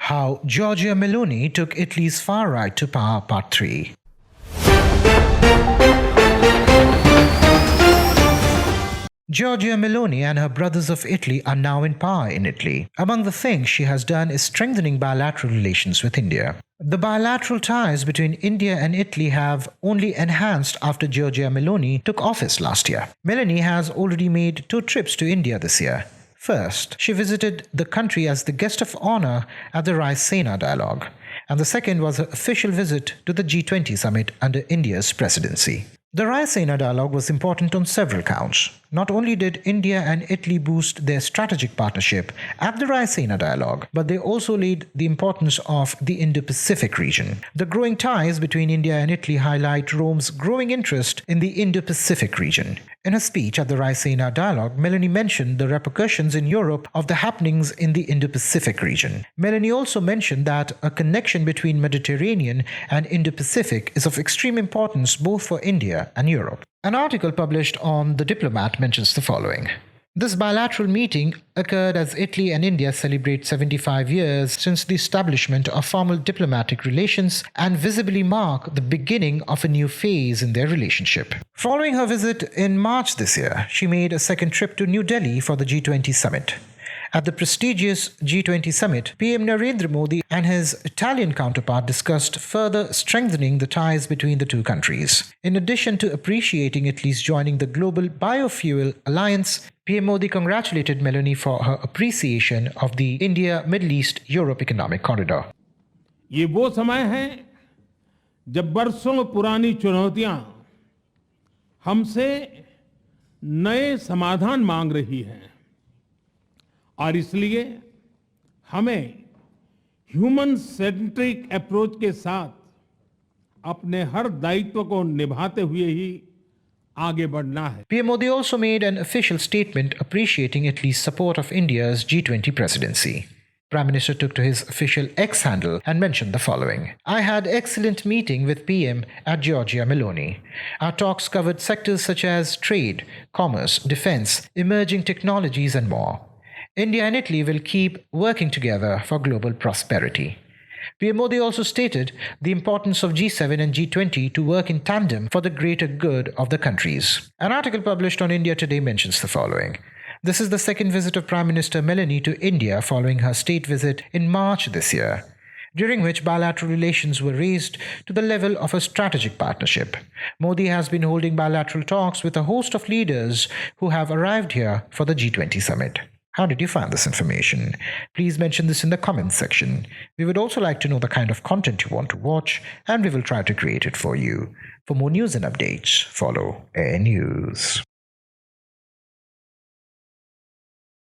How Giorgia Meloni took Italy's far right to power, Part 3. Giorgia Meloni and her brothers of Italy are now in power in Italy. Among the things she has done is strengthening bilateral relations with India. The bilateral ties between India and Italy have only enhanced after Giorgia Meloni took office last year. Meloni has already made 2 trips to India this year. First, she visited the country as the guest of honor at the Raisina Dialogue, and the second was her official visit to the G20 summit under India's presidency. The Raisina Dialogue was important on several counts. Not only did India and Italy boost their strategic partnership at the Raisina Dialogue, but they also laid the importance of the Indo-Pacific region. The growing ties between India and Italy highlight Rome's growing interest in the Indo-Pacific region. In her speech at the Raisina Dialogue, Meloni mentioned the repercussions in Europe of the happenings in the Indo-Pacific region. Meloni also mentioned that a connection between Mediterranean and Indo-Pacific is of extreme importance both for India and Europe. An article published on The Diplomat mentions the following. This bilateral meeting occurred as Italy and India celebrate 75 years since the establishment of formal diplomatic relations and visibly mark the beginning of a new phase in their relationship. Following her visit in March this year, she made a second trip to New Delhi for the G20 summit. At the prestigious G20 summit, PM Narendra Modi and his Italian counterpart discussed further strengthening the ties between the two countries. In addition to appreciating Italy's joining the Global Biofuel Alliance, PM Modi congratulated Meloni for her appreciation of the India-Middle East-Europe Economic Corridor. ये वो समय है जब बरसों पुरानी चुनौतियां हमसे नए समाधान मांग रही हैं और इसलिए हमें ह्यूमन सेंट्रिक अप्रोच के साथ अपने हर दायित्व को निभाते हुए ही आगे बढ़ना है. PM Modi also made an official statement appreciating Italy's support of India's G20 presidency. Prime Minister took to his official X handle and mentioned the following. I had excellent meeting with PM at Giorgia Meloni. Our talks covered sectors such as trade, commerce, defense, emerging technologies and more. India and Italy will keep working together for global prosperity. PM Modi also stated the importance of G7 and G20 to work in tandem for the greater good of the countries. An article published on India Today mentions the following. This is the second visit of Prime Minister Meloni to India following her state visit in March this year, during which bilateral relations were raised to the level of a strategic partnership. Modi has been holding bilateral talks with a host of leaders who have arrived here for the G20 summit. How did you find this information? Please mention this in the comments section. We would also like to know the kind of content you want to watch, and we will try to create it for you. For more news and updates, follow Airr News.